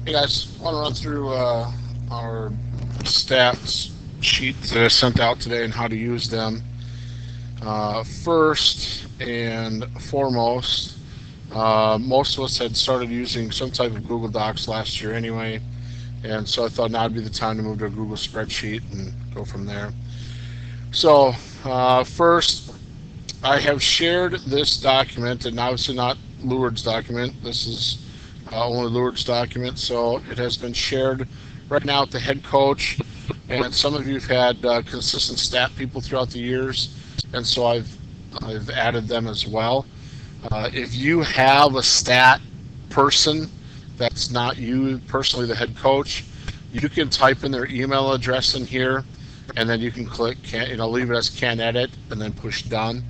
Hey guys, I want to run through our stats sheets that I sent out today and how to use them. First and foremost, most of us had started using some type of Google Docs last year anyway, and so I thought now would be the time to move to a Google spreadsheet and go from there. So, first, I have shared this document, and obviously not Leward's document. This is only Leward's document, so it has been shared right now with the head coach. And some of you have had consistent stat people throughout the years, and so I've added them as well. If you have a stat person that's not you personally, the head coach, you can type in their email address in here, and then you can click, leave it as can edit, and then push done.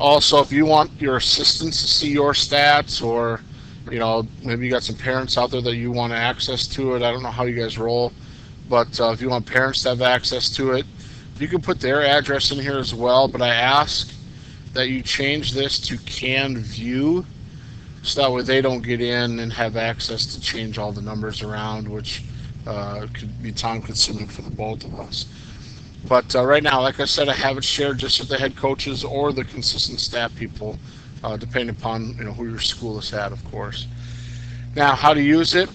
Also, if you want your assistants to see your stats, or maybe you got some parents out there that you want access to it. I don't know how you guys roll, but if you want parents to have access to it, you can put their address in here as well. But I ask that you change this to can view, so that way they don't get in and have access to change all the numbers around, which could be time consuming for the both of us. But right now, like I said, I have it shared just with the head coaches or the consistent staff people, depending upon who your school has had, of course. Now, how to use it?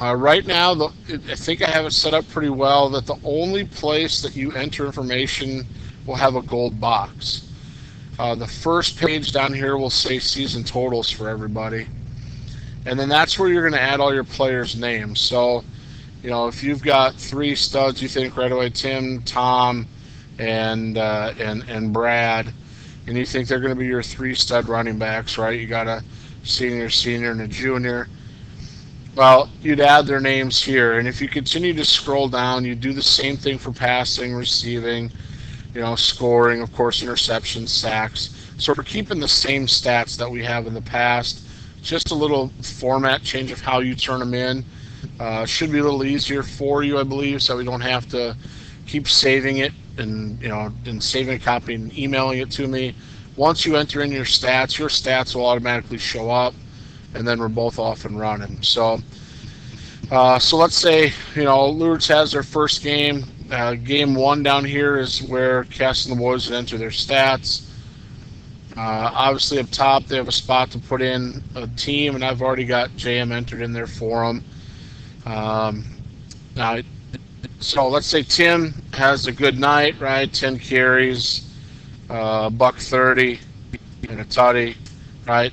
Right now, I think I have it set up pretty well that the only place that you enter information will have a gold box. The first page down here will say season totals for everybody, and then that's where you're going to add all your players' names. So, if you've got three studs, you think right away Tim, Tom, and Brad, and you think they're going to be your three stud running backs, right? You got a senior, and a junior. Well, you'd add their names here, and if you continue to scroll down, you do the same thing for passing, receiving, scoring, of course, interceptions, sacks. So we're keeping the same stats that we have in the past. Just a little format change of how you turn them in. Should be a little easier for you, I believe, so we don't have to keep saving it and saving a copy and emailing it to me. Once you enter in your stats will automatically show up, and then we're both off and running. So let's say Lourdes has their first game. Game one down here is where Cass and the boys would enter their stats. Obviously up top they have a spot to put in a team, and I've already got JM entered in there for them. Now, so let's say Tim has a good night, right? 10 carries, buck 30, and a tutty, right?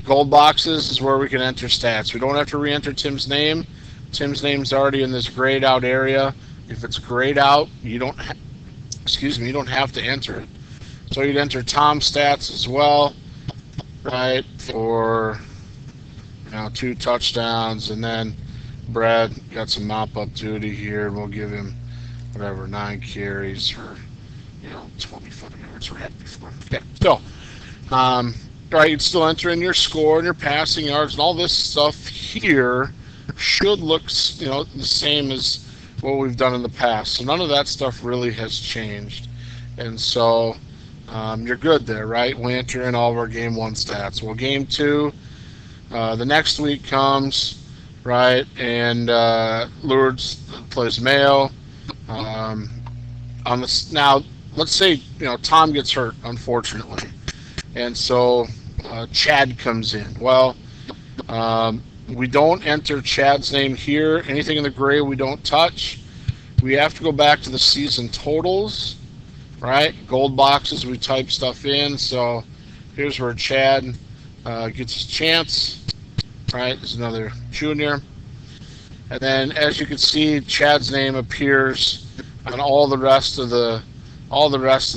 Gold boxes is where we can enter stats. We don't have to re-enter Tim's name. Tim's name's already in this grayed out area. If it's grayed out, you don't have to enter it. So you'd enter Tom's stats as well, right? For 2 touchdowns, and then Brad got some mop-up duty here, and we'll give him 9 carries for 25 yards. We had before. Okay, so right, you'd still enter in your score and your passing yards, and all this stuff here should look the same as what we've done in the past. So none of that stuff really has changed, and so you're good there, right? We enter in all of our game one stats. Well, game two, the next week comes. Right, and Lourdes plays Mayo. Now, let's say Tom gets hurt, unfortunately, and so Chad comes in. Well, we don't enter Chad's name here. Anything in the gray we don't touch. We have to go back to the season totals, right? Gold boxes, we type stuff in. So here's where Chad gets his chance. Right, there's another junior, and then as you can see, Chad's name appears on all the rest of the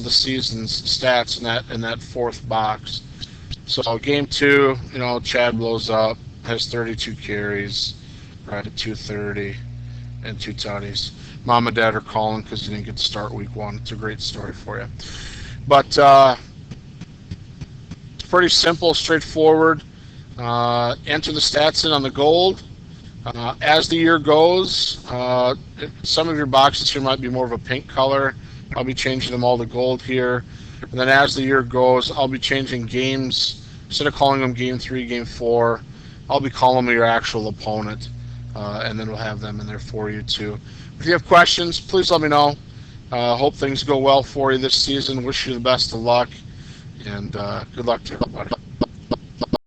season's stats in that fourth box. So game two, Chad blows up, has 32 carries, right at 230, and 2 tutties. Mom and Dad are calling because he didn't get to start week one. It's a great story for you, but it's pretty simple, straightforward. Enter the stats in on the gold. As the year goes, some of your boxes here might be more of a pink color. I'll be changing them all to gold here. And then as the year goes, I'll be changing games. Instead of calling them game 3, game 4, I'll be calling them your actual opponent. and then we'll have them in there for you too. If you have questions, please let me know. Hope things go well for you this season. Wish you the best of luck, and good luck to everybody.